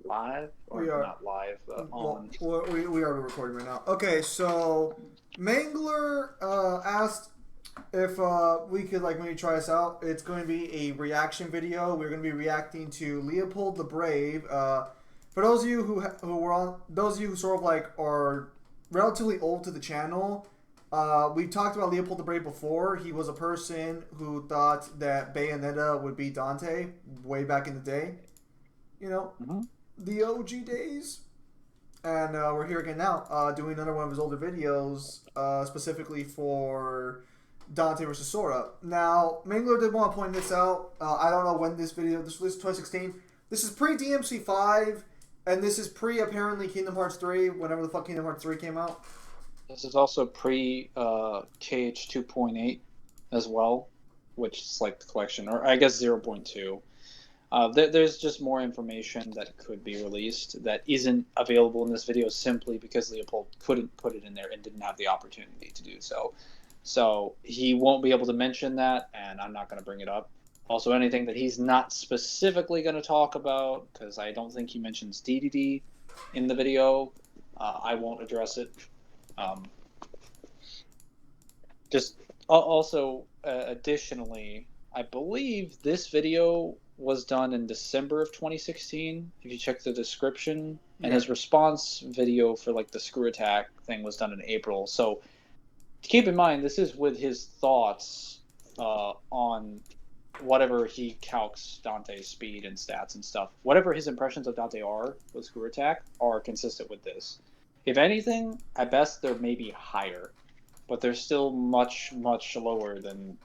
live? Or We are. not live, but Well, on. we are recording right now. Okay, so Mangler asked if we could like maybe try this out. It's going to be a reaction video. We're going to be reacting to Leopold the Brave. For those of you who were on, those of you who sort of like are relatively old to the channel, we've talked about Leopold the Brave before. He was a person who thought that Bayonetta would beat Dante way back in the day. You know, Mm-hmm. the OG days. And we're here again now, doing another one of his older videos, specifically for Dante versus Sora. Now, Mangler did want to point this out. I don't know when this video, this was 2016. This is pre-DMC5, and this is pre-apparently Kingdom Hearts 3, whenever the fuck Kingdom Hearts 3 came out. This is also pre KH 2.8 as well, which is like the collection, or I guess 0.2. There's just more information that could be released that isn't available in this video simply because Leopold couldn't put it in there and didn't have the opportunity to do so. So he won't be able to mention that, and I'm not going to bring it up. Also, anything that he's not specifically going to talk about, because I don't think he mentions DDD in the video, I won't address it. Additionally, I believe this video was done in December of 2016. If you check the description, and his response video for like the screw attack thing was done in April. So keep in mind, this is with his thoughts on whatever he calcs Dante's speed and stats and stuff. Whatever his impressions of Dante are with screw attack are consistent with this. If anything, at best they're maybe higher, but they're still much, much lower than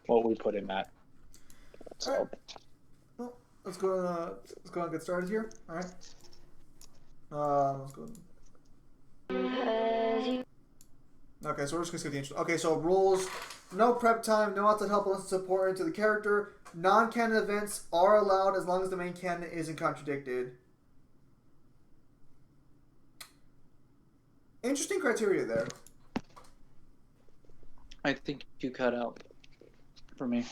what we put him at. So. All right. Well, let's go and get started here. All right. Let's go. Okay, so we're just gonna skip the intro. Okay, so rules: no prep time, no outside help unless it's important to the character. Non-canon events are allowed as long as the main canon isn't contradicted. Interesting criteria there. I think you cut out for me.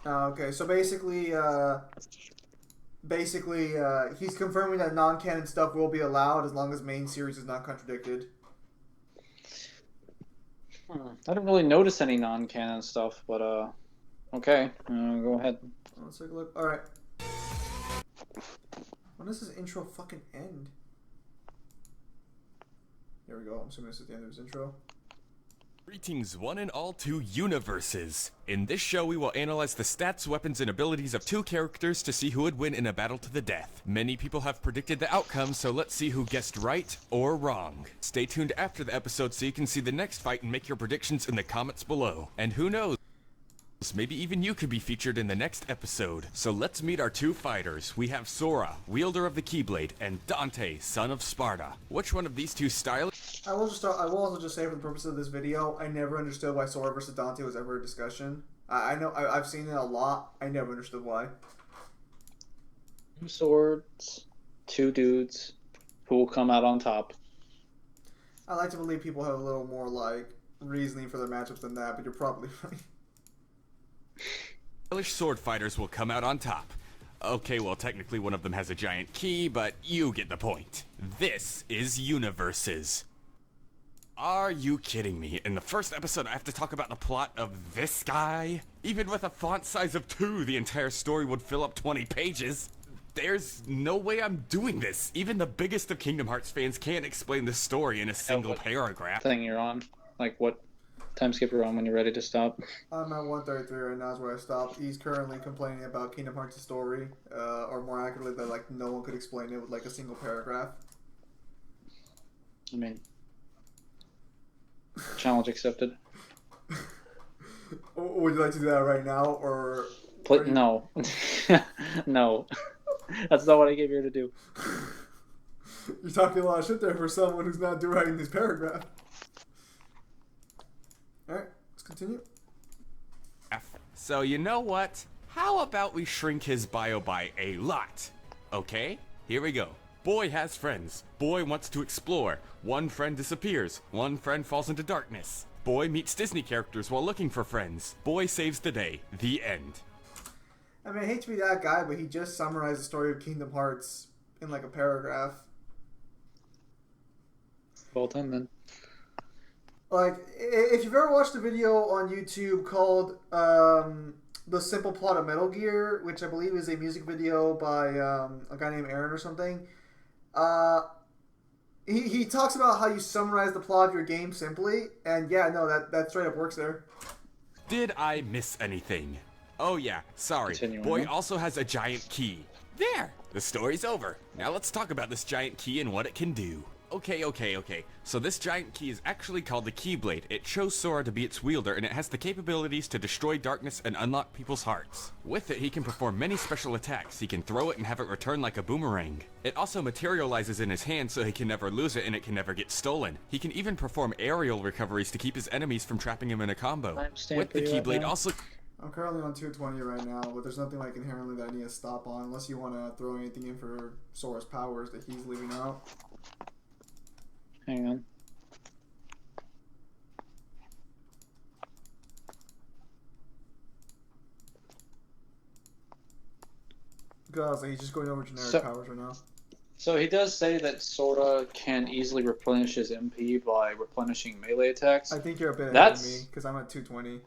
Okay, so basically, he's confirming that non-canon stuff will be allowed as long as main series is not contradicted. I didn't really notice any non-canon stuff, but okay, go ahead. Let's take a look. All right. When does this intro fucking end? Here we go. I'm assuming this is the end of his intro. Greetings one and all to Universes. In this show we will analyze the stats, weapons, and abilities of two characters to see who would win in a battle to the death. Many people have predicted the outcome, so let's see who guessed right or wrong. Stay tuned after the episode so you can see the next fight and make your predictions in the comments below. And who knows, maybe even you could be featured in the next episode. So let's meet our two fighters. We have Sora, wielder of the Keyblade, and Dante, son of Sparta. Which one of these two stylish... I will also just say for the purpose of this video, I never understood why Sora versus Dante was ever a discussion. I know I've seen it a lot. I never understood why. 2 swords, 2 dudes, who will come out on top. I like to believe people have a little more like reasoning for their matchups than that, but you're probably right. Stylish sword fighters will come out on top. Okay, well technically one of them has a giant key, but you get the point. This is Universes. Are you kidding me? In the first episode I have to talk about the plot of this guy? Even with a font size of 2, the entire story would fill up 20 pages. There's no way I'm doing this. Even the biggest of Kingdom Hearts fans can't explain the story in a single paragraph. Thing you're on? Like what time skip you're on when you're ready to stop? I'm at 133 right now is where I stopped. He's currently complaining about Kingdom Hearts' story, or more accurately that like no one could explain it with like a single paragraph. I mean, challenge accepted. Would you like to do that right now, or... No. No. That's not what I came here to do. You're talking a lot of shit there for someone who's not writing this paragraph. Alright, let's continue. So you know what? How about we shrink his bio by a lot? Okay, here we go. Boy has friends. Boy wants to explore. One friend disappears. One friend falls into darkness. Boy meets Disney characters while looking for friends. Boy saves the day. The end. I mean, I hate to be that guy, but he just summarized the story of Kingdom Hearts in like a paragraph. Well done, then. Like, if you've ever watched a video on YouTube called "The Simple Plot of Metal Gear," which I believe is a music video by a guy named Aaron or something, uh, he talks about how you summarize the plot of your game simply, and yeah, no, that straight up works there. Did I miss anything? Oh yeah, sorry. Continuing. Boy also has a giant key. There! The story's over. Now let's talk about this giant key and what it can do. Okay. So this giant key is actually called the Keyblade. It chose Sora to be its wielder, and it has the capabilities to destroy darkness and unlock people's hearts. With it, he can perform many special attacks. He can throw it and have it return like a boomerang. It also materializes in his hand so he can never lose it and it can never get stolen. He can even perform aerial recoveries to keep his enemies from trapping him in a combo. With the Keyblade also... I'm currently on 220 right now, but there's nothing like inherently that I need to stop on, unless you want to throw anything in for Sora's powers that he's leaving out. Hang on. Because he's just going over generic powers right now. So he does say that Sora can easily replenish his MP by replenishing melee attacks. I think you're a bit ahead of me, because I'm at 220.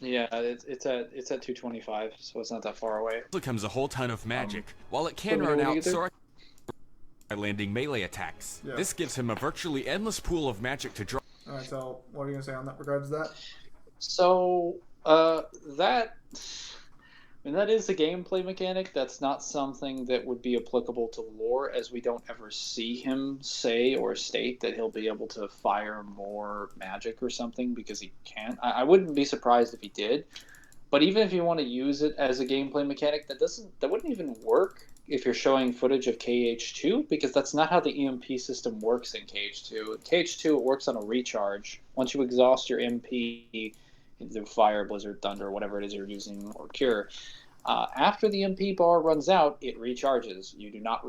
Yeah, it's at 225, so it's not that far away. Becomes a whole ton of magic. While it can run out, Sora by landing melee attacks. Yeah. This gives him a virtually endless pool of magic to draw. Alright, so what are you going to say on that regards to that? So, that is a gameplay mechanic. That's not something that would be applicable to lore, as we don't ever see him say or state that he'll be able to fire more magic or something, because he can't. I wouldn't be surprised if he did. But even if you want to use it as a gameplay mechanic, that wouldn't even work if you're showing footage of KH2, because that's not how the EMP system works in KH2. KH2, it works on a recharge. Once you exhaust your MP, either fire, blizzard, thunder, whatever it is you're using, or cure, after the MP bar runs out, it recharges. You do not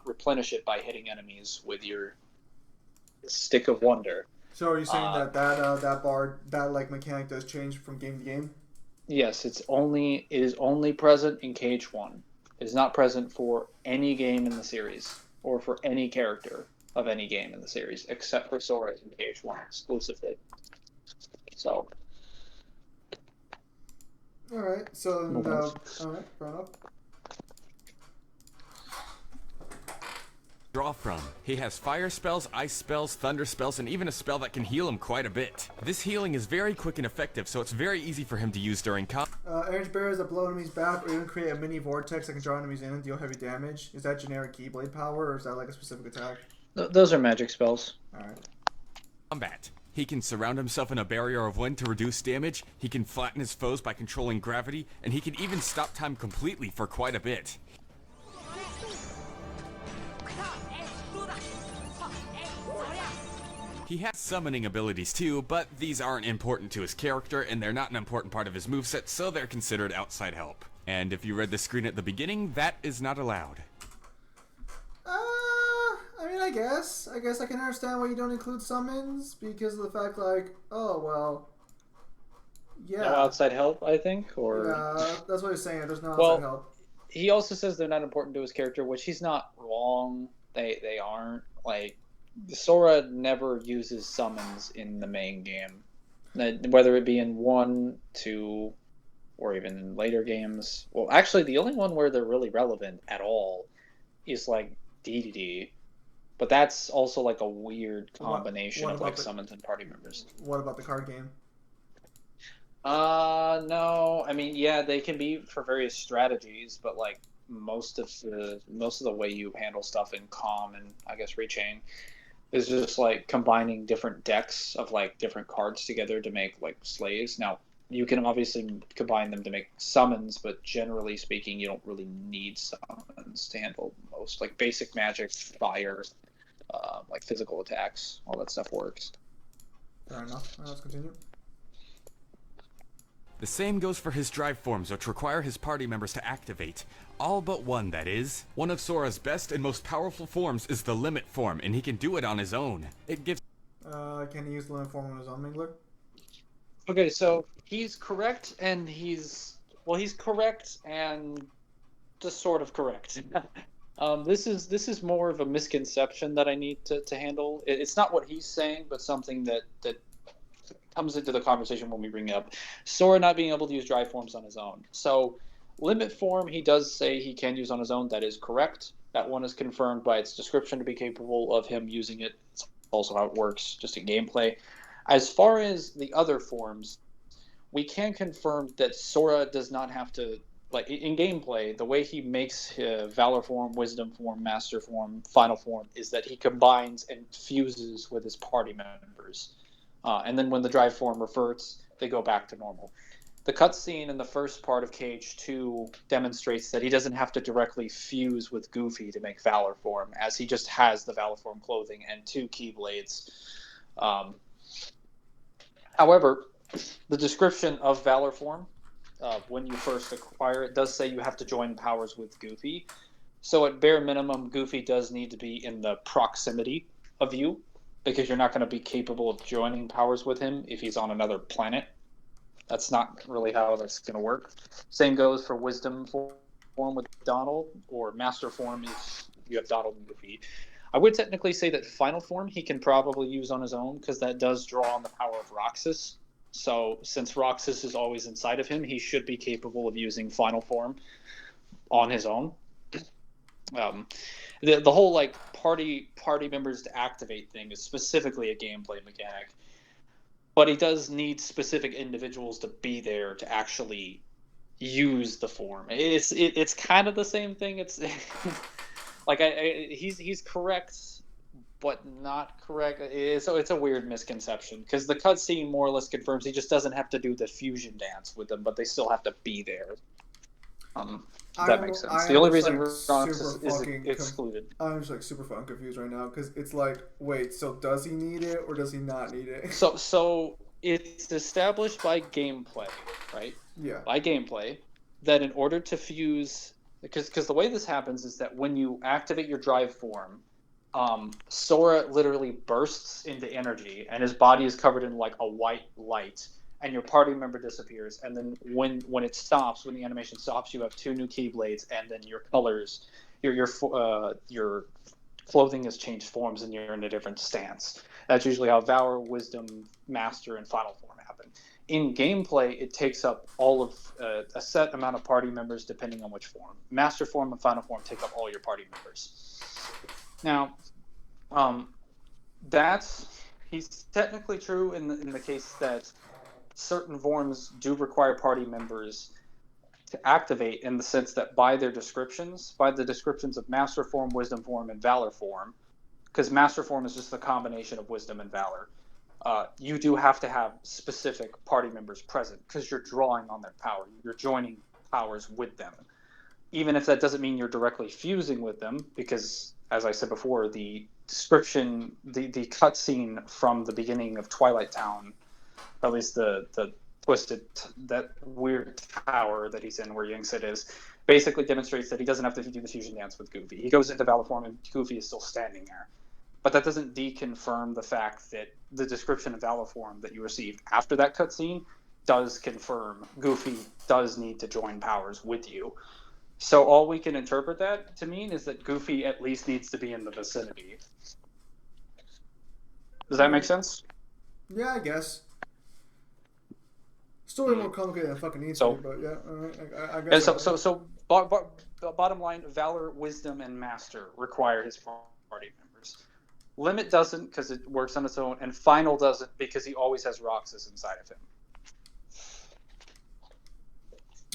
replenish it by hitting enemies with your stick of wonder. So are you saying that bar, that like mechanic does change from game to game? Yes, it is only present in KH1. It is not present for any game in the series, or for any character of any game in the series, except for Sora in KH1 exclusively. So. Alright, so, alright, fair enough. Draw from. He has fire spells, ice spells, thunder spells, and even a spell that can heal him quite a bit. This healing is very quick and effective, so it's very easy for him to use during combat. Orange barriers that blow enemies back, or even create a mini vortex that can draw enemies in and deal heavy damage. Is that generic Keyblade power, or is that like a specific attack? Those are magic spells. Alright. Combat. He can surround himself in a barrier of wind to reduce damage, he can flatten his foes by controlling gravity, and he can even stop time completely for quite a bit. He has summoning abilities too, but these aren't important to his character, and they're not an important part of his moveset, so they're considered outside help. And if you read the screen at the beginning, that is not allowed. I mean, I guess I can understand why you don't include summons, because of the fact, like, oh, well, yeah. No outside help, I think, or... Yeah, that's what he's saying, there's no outside help. He also says they're not important to his character, which he's not wrong. They aren't. Like, Sora never uses summons in the main game. Whether it be in 1, 2, or even in later games. Well, actually, the only one where they're really relevant at all is, like, DDD. But that's also, like, a weird combination of, like, summons and party members. What about the card game? No. I mean, yeah, they can be for various strategies, but, like, most of the way you handle stuff in Com and, I guess, Rechain is just, like, combining different decks of, like, different cards together to make, like, slaves. Now, you can obviously combine them to make summons, but generally speaking, you don't really need summons to handle most. Like, basic magic, fire, like, physical attacks, all that stuff works. Fair enough. Let's continue. The same goes for his drive forms, which require his party members to activate. All but one, that is. One of Sora's best and most powerful forms is the Limit form, and he can do it on his own. It gives... Can he use the Limit form on his own, Mangler? Okay, so he's correct, and he's Well, he's correct and just sort of correct. This is more of a misconception that I need to handle. It's not what he's saying, but something that comes into the conversation when we bring it up. Sora not being able to use drive forms on his own. So limit form he does say he can use on his own. That is correct. That one is confirmed by its description to be capable of him using it. It's also how it works just in gameplay. As far as the other forms, we can confirm that Sora does not have to, like in gameplay, the way he makes Valor form, Wisdom form, Master form, Final form is that he combines and fuses with his party members. And then when the drive form reverts, they go back to normal. The cutscene in the first part of KH2 demonstrates that he doesn't have to directly fuse with Goofy to make Valor form, as he just has the Valor form clothing and 2 Keyblades. However, the description of Valor form, when you first acquire it, does say you have to join powers with Goofy. So at bare minimum, Goofy does need to be in the proximity of you, because you're not going to be capable of joining powers with him if he's on another planet. That's not really how that's going to work. Same goes for Wisdom form with Donald, or Master form if you have Donald and Goofy. I would technically say that Final form he can probably use on his own, because that does draw on the power of Roxas. So since Roxas is always inside of him, he should be capable of using Final form on his own. The whole like party members to activate thing is specifically a gameplay mechanic, but he does need specific individuals to be there to actually use the form. It's kind of the same thing. It's like he's correct, but not correct. So it's a weird misconception, because the cutscene more or less confirms he just doesn't have to do the fusion dance with them, but they still have to be there. That makes sense. The only reason Roxas is excluded. I'm just like super fucking confused right now, because it's like, wait, so does he need it or does he not need it? So it's established by gameplay, right? Yeah. By gameplay, that in order to fuse, because the way this happens is that when you activate your drive form, Sora literally bursts into energy, and his body is covered in like a white light, and your party member disappears. And then when it stops, when the animation stops, you have 2 new Keyblades, and then your colors, your clothing has changed forms, and you're in a different stance. That's usually how Valor, Wisdom, Master, and Final form happen. In gameplay, it takes up all of a set amount of party members depending on which form. Master form and Final form take up all your party members. Now, he's technically true in the case that certain forms do require party members to activate, in the sense that by the descriptions of Master form, Wisdom form, and Valor form, because Master form is just the combination of Wisdom and Valor, you do have to have specific party members present, because you're drawing on their power. You're joining powers with them. Even if that doesn't mean you're directly fusing with them, because, as I said before, the description, the cutscene from the beginning of Twilight Town, at least the twisted, that weird tower that he's in where Young Sid is, basically demonstrates that he doesn't have to do the fusion dance with Goofy. He goes into Valor form and Goofy is still standing there. But that doesn't deconfirm the fact that the description of Valor form that you received after that cutscene does confirm Goofy does need to join powers with you. So all we can interpret that to mean is that Goofy at least needs to be in the vicinity. Does that make sense? Yeah, I guess. Still a little more complicated than fucking needs to be, but yeah, I guess. So bottom line, Valor, Wisdom, and Master require his party members. Limit doesn't, because it works on its own, and Final doesn't, because he always has Roxas inside of him.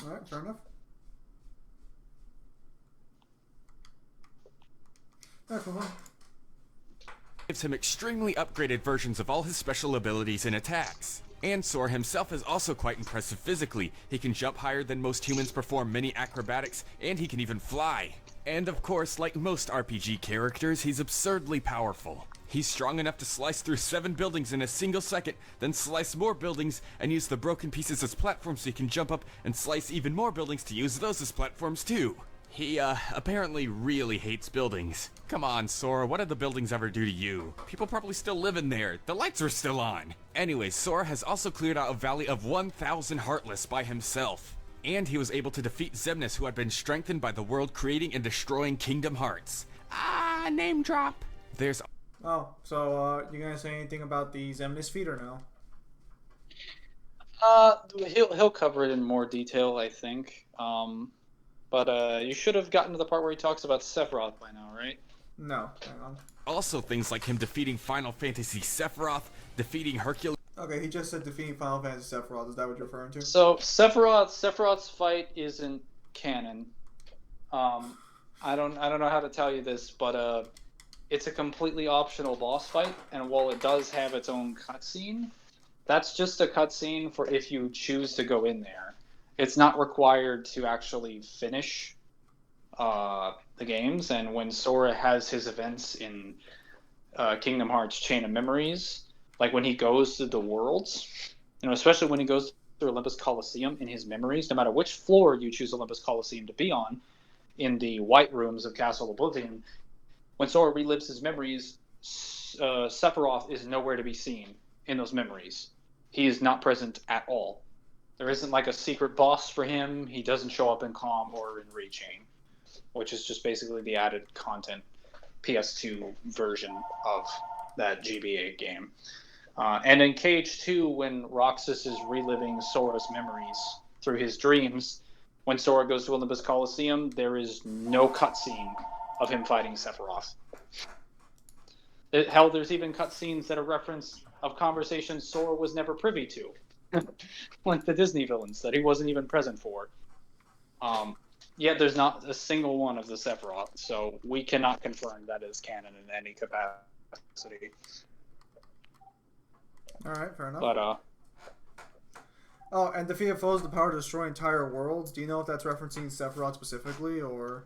Alright, fair enough. Alright, come on. Gives him extremely upgraded versions of all his special abilities and attacks. And Sora himself is also quite impressive physically. He can jump higher than most humans, perform many acrobatics, and he can even fly. And of course, like most RPG characters, he's absurdly powerful. He's strong enough to slice through 7 buildings in a single second, then slice more buildings and use the broken pieces as platforms so he can jump up and slice even more buildings to use those as platforms too. He, apparently really hates buildings. Come on, Sora, what did the buildings ever do to you? People probably still live in there. The lights are still on. Anyway, Sora has also cleared out a valley of 1,000 Heartless by himself. And he was able to defeat Xemnas, who had been strengthened by the world creating and destroying Kingdom Hearts. Ah, name drop. There's... Oh, so you gonna say anything about the Xemnas feat or no? He'll cover it in more detail, I think. But you should have gotten to the part where he talks about Sephiroth by now, right? No, hang on. also things like him defeating Final Fantasy Sephiroth, defeating Hercules... Okay, he just said defeating Final Fantasy Sephiroth. Is that what you're referring to? So Sephiroth's fight isn't canon. I don't know how to tell you this, but it's a completely optional boss fight, and while it does have its own cutscene, that's just a cutscene for if you choose to go in there. It's not required to actually finish the games, and when Sora has his events in Kingdom Hearts Chain of Memories, like when he goes to the worlds, especially when he goes to Olympus Coliseum in his memories, no matter which floor you choose Olympus Coliseum to be on, in the White Rooms of Castle Oblivion, when Sora relives his memories, Sephiroth is nowhere to be seen in those memories. He is not present at all. There isn't like a secret boss for him. He doesn't show up in Calm or in Rechain, which is just basically the added content PS2 version of that GBA game. And in Cage 2, when Roxas is reliving Sora's memories through his dreams, when Sora goes to Olympus Coliseum, there is no cutscene of him fighting Sephiroth. Hell, there's even cutscenes that are reference of conversations Sora was never privy to. Like the Disney villains that he wasn't even present for. Yet there's not a single one of the Sephiroth, so we cannot confirm that is canon in any capacity. Alright, fair enough. But, Oh, and defeated foes the power to destroy entire worlds. Do you know if that's referencing Sephiroth specifically, or...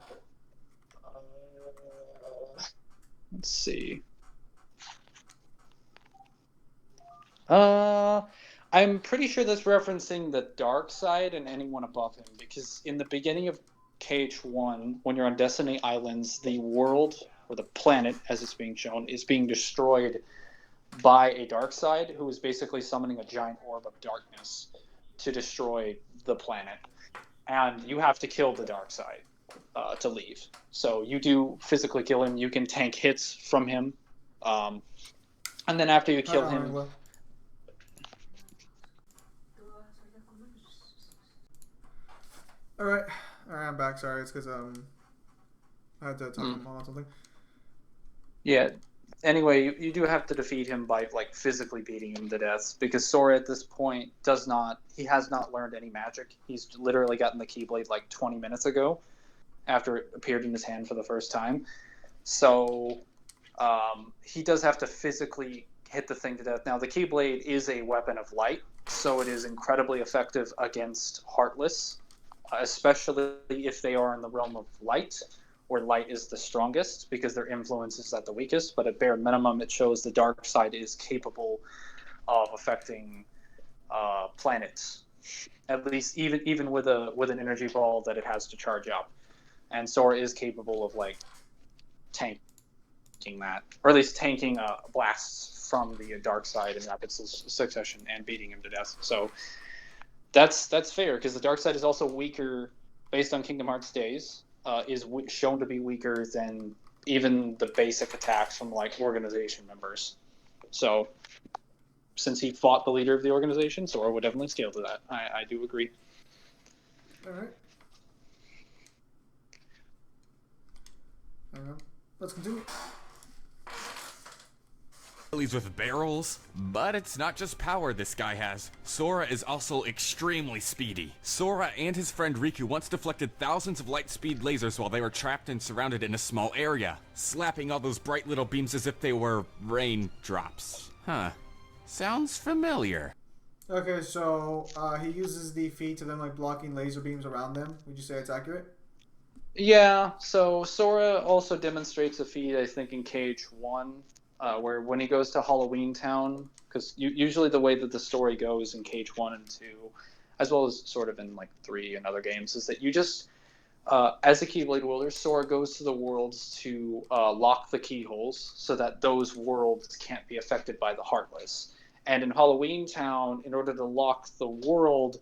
let's see. I'm pretty sure that's referencing the dark side and anyone above him, because in the beginning of KH1, when you're on Destiny Islands, the world, or the planet, as it's being shown, is being destroyed by a dark side who is basically summoning a giant orb of darkness to destroy the planet. And you have to kill the dark side to leave. So you do physically kill him. You can tank hits from him. And then after you kill him... Alright, I'm back. Sorry, it's because I had to talk to mom about something. Yeah. Anyway, you do have to defeat him by like physically beating him to death, because Sora at this point has not learned any magic. He's literally gotten the Keyblade like 20 minutes ago, after it appeared in his hand for the first time. So he does have to physically hit the thing to death. Now the Keyblade is a weapon of light, so it is incredibly effective against Heartless, especially if they are in the realm of light, where light is the strongest, because their influence is at the weakest. But at bare minimum, it shows the dark side is capable of affecting planets, at least even with an energy ball that it has to charge up. And Sora is capable of like tanking that, or at least tanking blasts from the dark side in rapid succession and beating him to death. So that's fair, because the dark side is also weaker based on Kingdom Hearts days. Is shown to be weaker than even the basic attacks from like organization members. So since he fought the leader of the organization, Sora would definitely scale to that. I do agree. All right. Let's continue. With barrels, but it's not just power this guy has. Sora is also extremely speedy. Sora and his friend Riku once deflected thousands of light speed lasers while they were trapped and surrounded in a small area, slapping all those bright little beams as if they were raindrops. Huh. Sounds familiar. Okay, so he uses the feat to then like blocking laser beams around them. Would you say it's accurate? Yeah, so Sora also demonstrates a feat, I think, in KH1, where when he goes to Halloween Town, because usually the way that the story goes in KH1 and 2, as well as sort of in like 3 and other games, is that you just, as a Keyblade wielder, Sora goes to the worlds to lock the keyholes so that those worlds can't be affected by the Heartless. And in Halloween Town, in order to lock the world,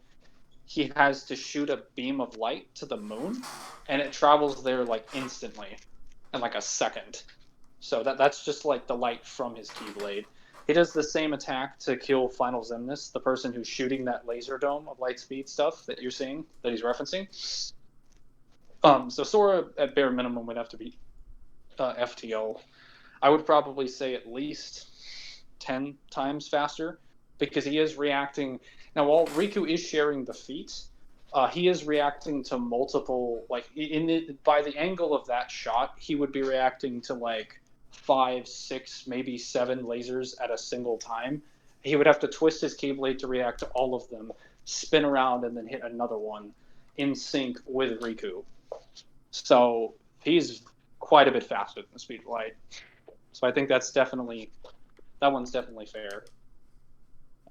he has to shoot a beam of light to the moon, and it travels there like instantly, in like a second. So that's just like the light from his Keyblade. He does the same attack to kill Final Xemnas, the person who's shooting that laser dome of light speed stuff that you're seeing, that he's referencing. So Sora, at bare minimum, would have to be FTL. I would probably say at least 10 times faster, because he is reacting. Now, while Riku is sharing the feat, he is reacting to multiple, like, by the angle of that shot, he would be reacting to, like, 5, 6, maybe 7 lasers at a single time. He would have to twist his Keyblade to react to all of them, spin around, and then hit another one in sync with Riku. So he's quite a bit faster than the speed of light. So I think that one's definitely fair.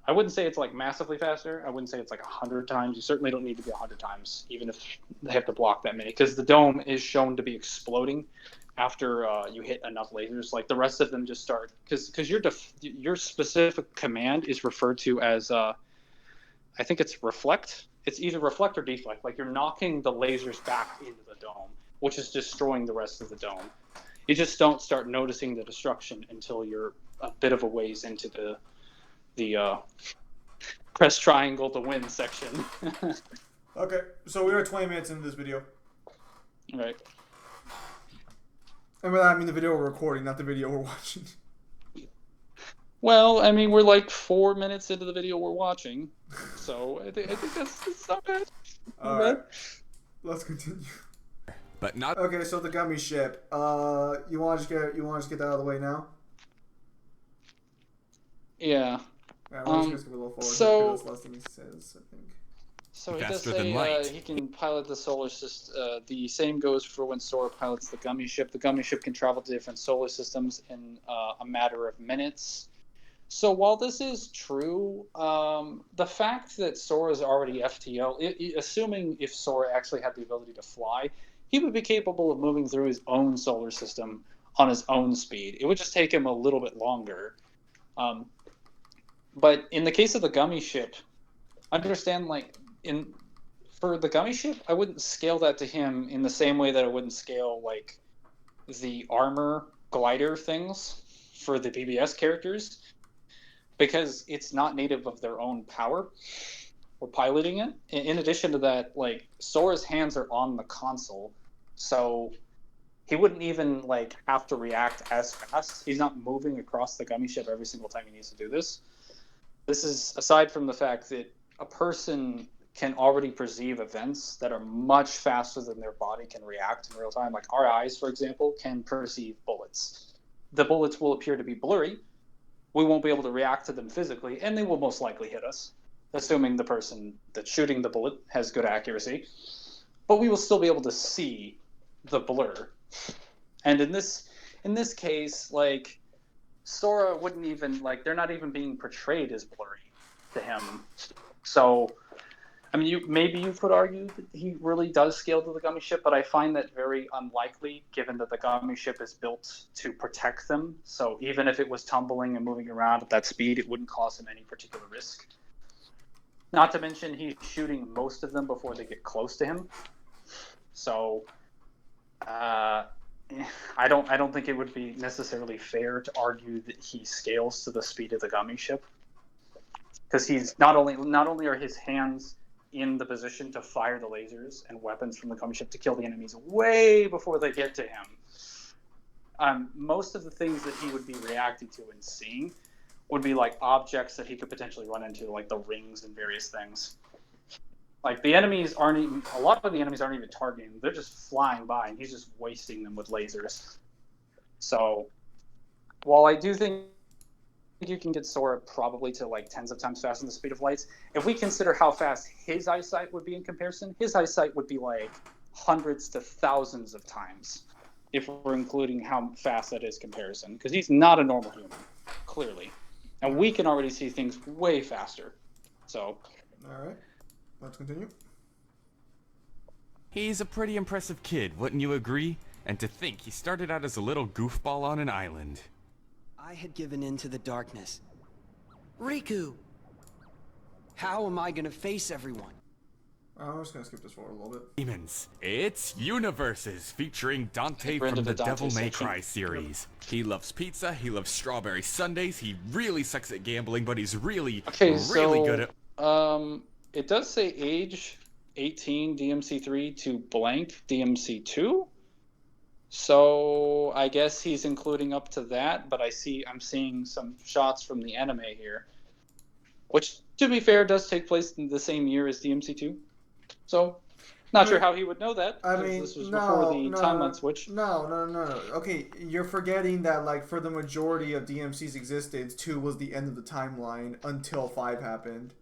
I wouldn't say it's like massively faster. I wouldn't say it's like 100 times. You certainly don't need to be 100 times, even if they have to block that many, because the dome is shown to be exploding after you hit enough lasers. Like the rest of them just start, because your specific command is referred to as I think it's reflect. It's either reflect or deflect. Like you're knocking the lasers back into the dome, which is destroying the rest of the dome. You just don't start noticing the destruction until you're a bit of a ways into the press triangle to win section. Okay, so we are 20 minutes into this video. Right. And by that I mean the video we're recording, not the video we're watching. Well, I mean, we're like 4 minutes into the video we're watching, so I think that's not bad. All right, let's continue. But not. Okay, so the gummy ship. You want to just get that out of the way now? Yeah. Yeah, we're just gonna go a little forward. So That's less than he says, I think. So he does Faster than say light. he can pilot the solar system. The same goes for when Sora pilots the gummy ship. The gummy ship can travel to different solar systems in a matter of minutes. So while this is true, the fact that Sora is already FTL, assuming if Sora actually had the ability to fly, he would be capable of moving through his own solar system on his own speed. It would just take him a little bit longer. But in the case of the gummy ship, understand, like, for the gummy ship, I wouldn't scale that to him in the same way that I wouldn't scale, like, the armor glider things for the BBS characters, because it's not native of their own power or piloting it. In addition to that, like, Sora's hands are on the console, so he wouldn't even, like, have to react as fast. He's not moving across the gummy ship every single time he needs to do this. This is aside from the fact that a person can already perceive events that are much faster than their body can react in real time. Like our eyes, for example, can perceive bullets. The bullets will appear to be blurry. We won't be able to react to them physically, and they will most likely hit us, assuming the person that's shooting the bullet has good accuracy. But we will still be able to see the blur. And in this case, like, Sora wouldn't even, like, they're not even being portrayed as blurry to him. So, I mean, maybe you could argue that he really does scale to the gummy ship, but I find that very unlikely, given that the gummy ship is built to protect them. So even if it was tumbling and moving around at that speed, it wouldn't cause him any particular risk. Not to mention, he's shooting most of them before they get close to him. So, I don't think it would be necessarily fair to argue that he scales to the speed of the gummy ship, because he's not only are his hands in the position to fire the lasers and weapons from the gummy ship to kill the enemies way before they get to him. Most of the things that he would be reacting to and seeing would be like objects that he could potentially run into, like the rings and various things. Like a lot of the enemies aren't even targeting him. They're just flying by, and he's just wasting them with lasers. So, while I do think you can get Sora probably to like tens of times faster than the speed of lights, if we consider how fast his eyesight would be in comparison, his eyesight would be like hundreds to thousands of times, if we're including how fast that is comparison. Because he's not a normal human, clearly. And we can already see things way faster. So. All right. Let's continue. He's a pretty impressive kid, wouldn't you agree? And to think he started out as a little goofball on an island. I had given in to the darkness. Riku! How am I gonna face everyone? I'm just gonna skip this forward a little bit. Demons. It's Universes, featuring Dante We're into from the the Dante Devil May section. Cry series. He loves pizza, he loves strawberry sundaes, he really sucks at gambling, but he's really good at... It does say age 18 DMC3 to blank DMC2. So I guess he's including up to that, but I'm seeing some shots from the anime here, which, to be fair, does take place in the same year as DMC2. So, not sure how he would know that. I mean, this was before the timeline switch. No. Okay, you're forgetting that, like, for the majority of DMC's existence, 2 was the end of the timeline until 5 happened.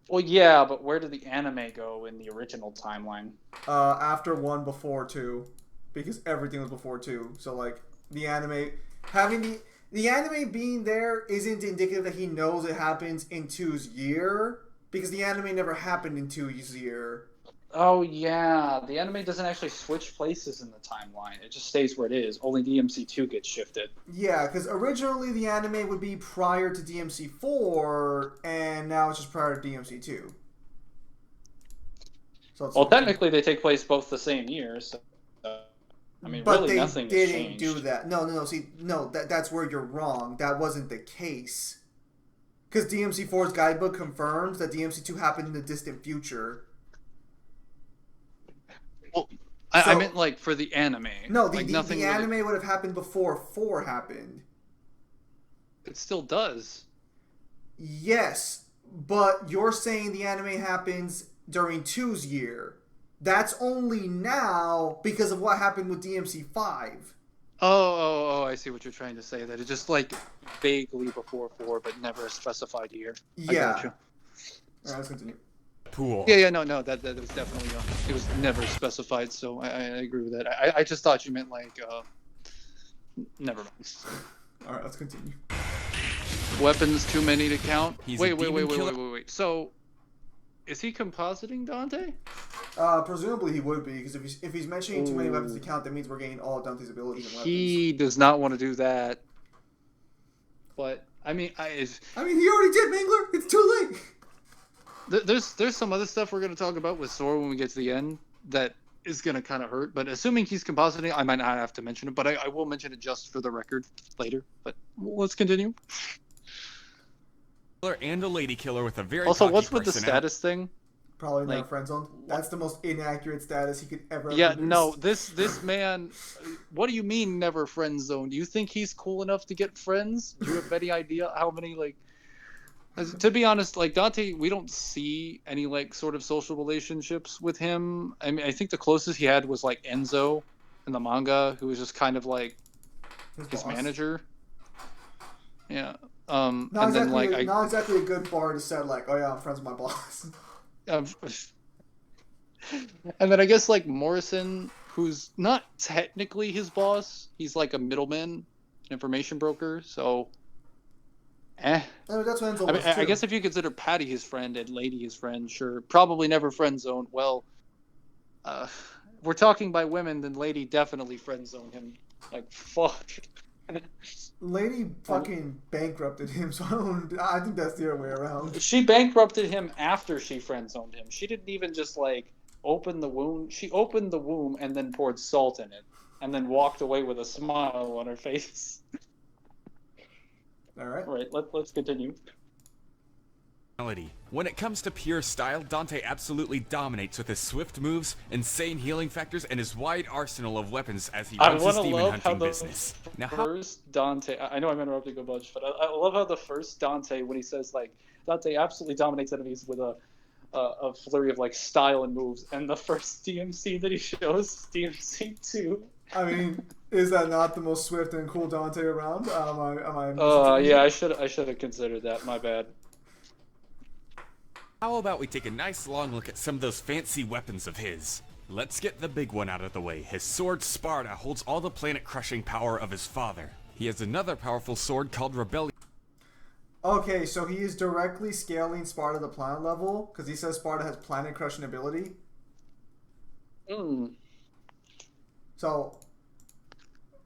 Well, yeah, but where did the anime go in the original timeline? After 1, before 2, because everything was before 2. So, like, the anime having the anime being there isn't indicative that he knows it happens in 2's year, because the anime never happened in 2's year. Oh, yeah. The anime doesn't actually switch places in the timeline. It just stays where it is. Only DMC2 gets shifted. Yeah, because originally the anime would be prior to DMC4, and now it's just prior to DMC2. So it's technically they take place both the same year, so... I mean, but really nothing has changed. But they didn't do that. No. See, that's where you're wrong. That wasn't the case. Because DMC4's guidebook confirms that DMC2 happened in the distant future. Well, I meant, like, for the anime. No, the anime would have happened before 4 happened. It still does. Yes, but you're saying the anime happens during 2's year. That's only now because of what happened with DMC5. Oh, I see what you're trying to say. That it's just, like, vaguely before 4, but never a specified year. Yeah. I got you. All right, let's continue. Pool. Yeah, no, that was definitely, it was never specified, so I agree with that. I just thought you meant, like, never mind. All right, let's continue. Weapons too many to count? He's Wait. a demon killer. So, is he compositing Dante? Presumably he would be, because if he's mentioning too many weapons to count, that means we're getting all of Dante's abilities and weapons. He does not want to do that. But, I mean, he already did, Mangler! It's too late! There's some other stuff we're going to talk about with Sora when we get to the end that is going to kind of hurt. But assuming he's compositing, I might not have to mention it. But I will mention it just for the record later. But let's continue. And a lady killer with a very also, what's with the status thing? Probably never friend zone. That's the most inaccurate status he could ever. Yeah, no. This man. What do you mean never friend zone? Do you think he's cool enough to get friends? Do you have any idea how many like? To be honest, like Dante, we don't see any like sort of social relationships with him. I mean, I think the closest he had was like Enzo in the manga, who was just kind of like his manager. Yeah. Not exactly a good bar to set like, oh yeah, I'm friends with my boss. And then I guess like Morrison, who's not technically his boss, he's like a middleman, information broker. So. I mean, that's what Enzo was too. I guess if you consider Patty his friend and Lady his friend, sure. Probably never friend zoned. Well, if we're talking by women, then Lady definitely friend zoned him. Like, fuck. Lady fucking bankrupted him, so I think that's the other way around. She bankrupted him after she friend zoned him. She didn't even just, like, open the wound. She opened the womb and then poured salt in it. And then walked away with a smile on her face. All right. All right, let's continue. When it comes to pure style, Dante absolutely dominates with his swift moves, insane healing factors, and his wide arsenal of weapons as he runs his demon hunting business. Now, first Dante, I know I'm interrupting a bunch, but I love how the first Dante, when he says like Dante absolutely dominates enemies with a flurry of like style and moves, and the first DMC that he shows, DMC 2. I mean, is that not the most swift and cool Dante around? Yeah, I should have considered that. My bad. How about we take a nice long look at some of those fancy weapons of his? Let's get the big one out of the way. His sword Sparta holds all the planet-crushing power of his father. He has another powerful sword called Rebellion. Okay, so he is directly scaling Sparta to planet level, because he says Sparta has planet-crushing ability. So,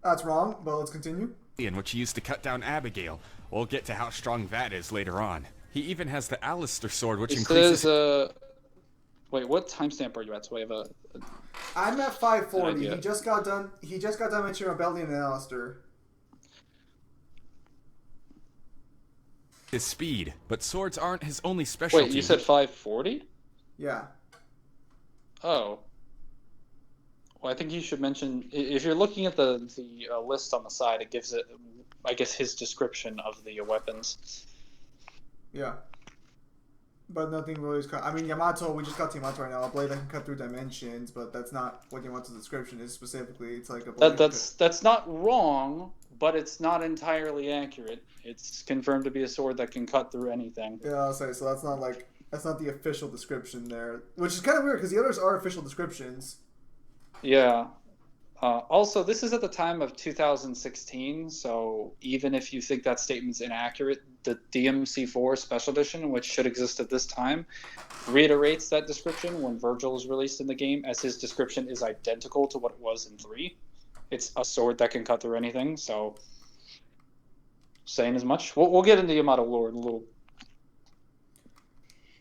that's wrong, but let's continue. Which he used to cut down Abigail. We'll get to how strong that is later on. He even has the Alistair sword, which increases... Wait, what timestamp are you at? So I have a I'm at 540. idea. He just got done mentioning Rebellion and Alistair. His speed, but swords aren't his only specialty. Wait, you said 540? Yeah. Oh. Well, I think you should mention, if you're looking at the list on the side, it gives it, I guess, his description of the weapons. Yeah. But nothing really is cut. I mean, Yamato, we just got Yamato right now. A blade that can cut through dimensions, but that's not what Yamato's description is specifically. It's like a blade. That's not wrong, but it's not entirely accurate. It's confirmed to be a sword that can cut through anything. Yeah, I'll say, so that's not the official description there. Which is kind of weird, because the others are official descriptions. Yeah. Also, this is at the time of 2016, so even if you think that statement's inaccurate, the DMC4 Special Edition, which should exist at this time, reiterates that description when Virgil is released in the game, as his description is identical to what it was in 3. It's a sword that can cut through anything, so saying as much. We'll get into Yamato lore in a little.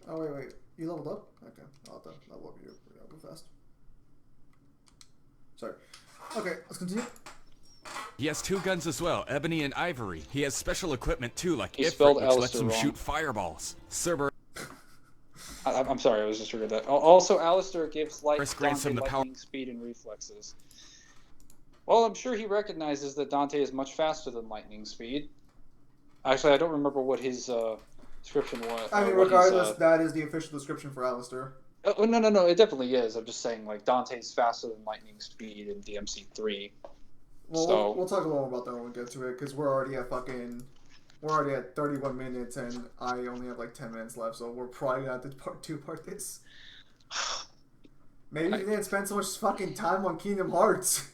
Oh, wait. You leveled up? Okay. I'll have to level up you real fast. Sorry. Okay, let's continue. He has 2 guns as well, ebony and ivory. He has special equipment too, like He Ifrit, spelled which lets Alistair him wrong. shoot fireballs. Cerberus I'm sorry, I was just reading that. Also, Alistair gives grants Dante him the power. lightning speed and reflexes. Well, I'm sure he recognizes that Dante is much faster than lightning speed. Actually, I don't remember what his description was. I mean, regardless, that is the official description for Alistair. Oh, no, it definitely is. I'm just saying, like, Dante's faster than lightning speed in DMC3. Well, So we'll talk a little about that when we get to it, because we're already at 31 minutes, and I only have like 10 minutes left, so we're probably gonna have to part this. Maybe you didn't spend so much fucking time on Kingdom Hearts.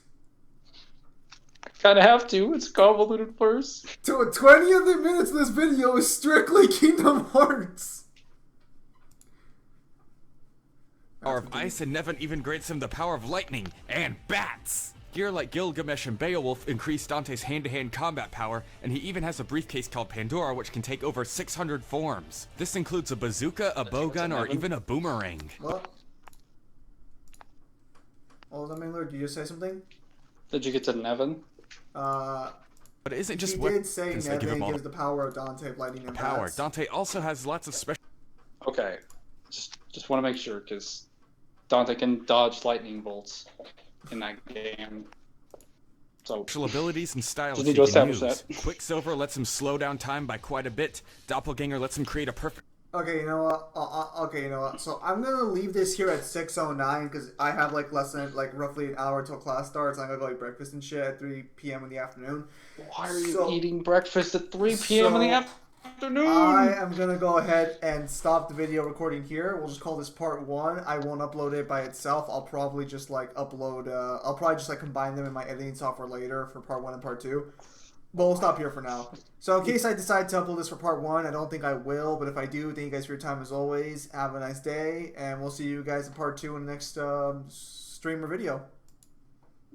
I kind of have to. It's convoluted first. 20 of the minutes of this video is strictly Kingdom Hearts. Power of ice, and Nevin even grants him the power of lightning and bats. Gear like Gilgamesh and Beowulf increase Dante's hand-to-hand combat power, and he even has a briefcase called Pandora which can take over 600 forms. This includes a bazooka, a bowgun, or even a boomerang. What? Hold on, Mangler, did you just say something? Did you get to Nevin? But it isn't just He what did say they give him Nevin all gives the power of Dante of lightning and power. bats. Dante also has lots of special Okay. Just want to make sure, because Dante can dodge lightning bolts in that game. So abilities and styles Just he need to can establish use. that. Quicksilver lets him slow down time by quite a bit. Doppelganger lets him create a perfect... Okay, you know what? So I'm gonna leave this here at 6:09 because I have like less than roughly an hour till class starts. I'm gonna go eat breakfast and shit at 3 p.m. in the afternoon. Why are you eating breakfast at 3 p.m. in the afternoon? I am gonna go ahead and stop the video recording here. We'll just call this part 1. I won't upload it by itself. I'll probably just upload. I'll probably just combine them in my editing software later for part 1 and part 2. But we'll stop here for now. So in case I decide to upload this for part 1, I don't think I will, but if I do, thank you guys for your time as always. Have a nice day, and we'll see you guys in part 2 in the next stream or video.